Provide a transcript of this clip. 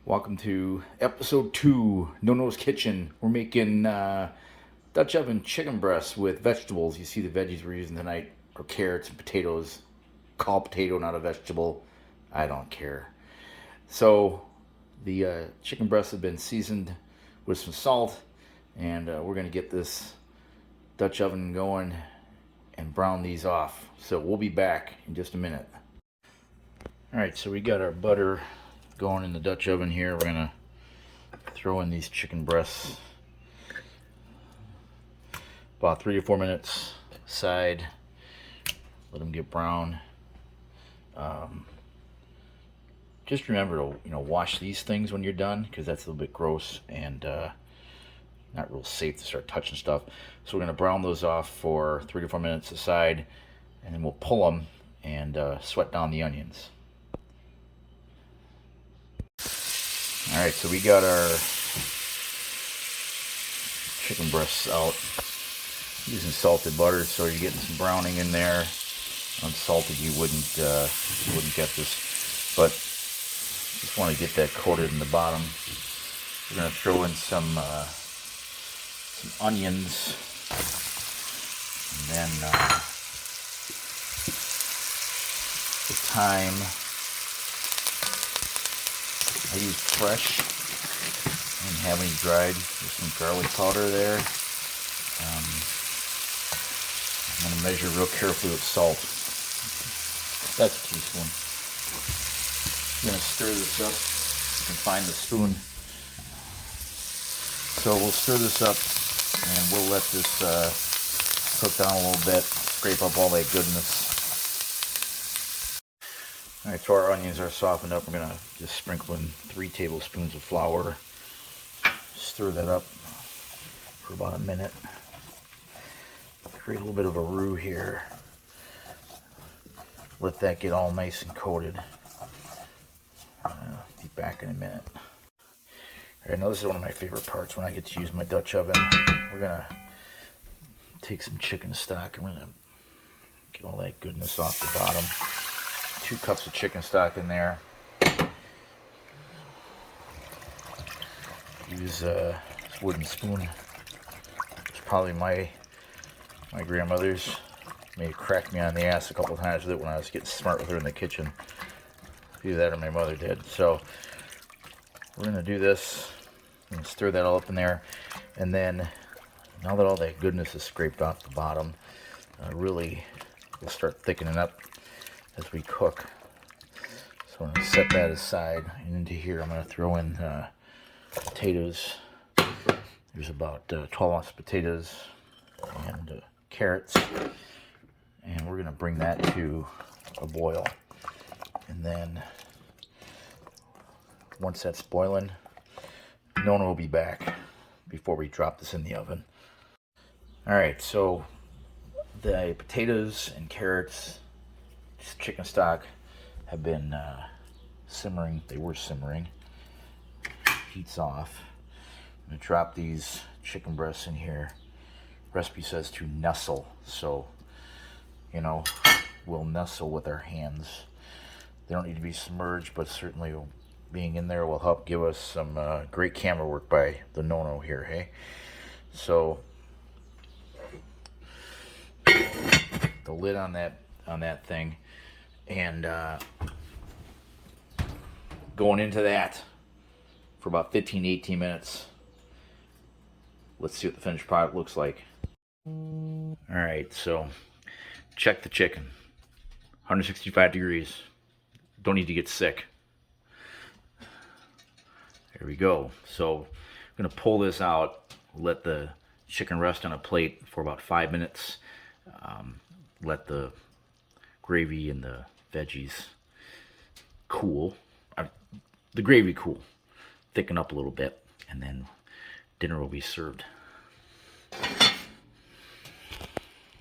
Welcome to episode 2, Nonno's Kitchen. We're making Dutch oven chicken breasts with vegetables. You see the veggies we're using tonight are carrots and potatoes. Call potato not a vegetable. I don't care. So the chicken breasts have been seasoned with some salt, and we're going to get this Dutch oven going and brown these off. So we'll be back in just a minute. Alright, so we got our butter going in the Dutch oven here. We're gonna throw in these chicken breasts, about 3 to 4 minutes aside. Let them get brown. Just remember to wash these things when you're done, because that's a little bit gross and not real safe to start touching stuff. So we're gonna brown those off for 3 to 4 minutes aside, and then we'll pull them and sweat down the onions. Alright, so we got our chicken breasts out using salted butter, so you're getting some browning in there. Unsalted you wouldn't get this, but just want to get that coated in the bottom. We're going to throw in some onions, and then the thyme. I use fresh. I didn't have any dried. There's some garlic powder there. I'm going to measure real carefully with salt. That's a teaspoon. I'm going to stir this up. You can find the spoon. So we'll stir this up, and we'll let this cook down a little bit. Scrape up all that goodness. Alright, so our onions are softened up. We're going to just sprinkle in 3 tablespoons of flour. Stir that up for about a minute. Create a little bit of a roux here. Let that get all nice and coated. Be back in a minute. Alright, now this is one of my favorite parts when I get to use my Dutch oven. We're going to take some chicken stock and we're going to get all that goodness off the bottom. 2 cups of chicken stock in there. Use this wooden spoon. It's probably my grandmother's. May have cracked me on the ass a couple times with it when I was getting smart with her in the kitchen. Either that or my mother did. So we're going to do this. I'm going to stir that all up in there. And then, now that all that goodness is scraped off the bottom, really we'll start thickening up as we cook. So I'm going to set that aside, and into here I'm going to throw in potatoes. There's about 12 ounce potatoes and carrots, and we're going to bring that to a boil. And then once that's boiling, Nonno will be back before we drop this in the oven. Alright, so the potatoes and carrots, chicken stock, have been simmering. They were simmering. Heat's off. I'm going to drop these chicken breasts in here. Recipe says to nestle, so we'll nestle with our hands. They don't need to be submerged, but certainly being in there will help give us some great camera work by the Nonno here, hey? So the lid on that thing, and going into that for about 15 to 18 minutes. Let's see what the finished product looks like. Alright, so check the chicken. 165 degrees. Don't need to get sick. There we go. So I'm going to pull this out, let the chicken rest on a plate for about 5 minutes. Let the gravy and the veggies cool. The gravy cool. Thicken up a little bit, and then dinner will be served.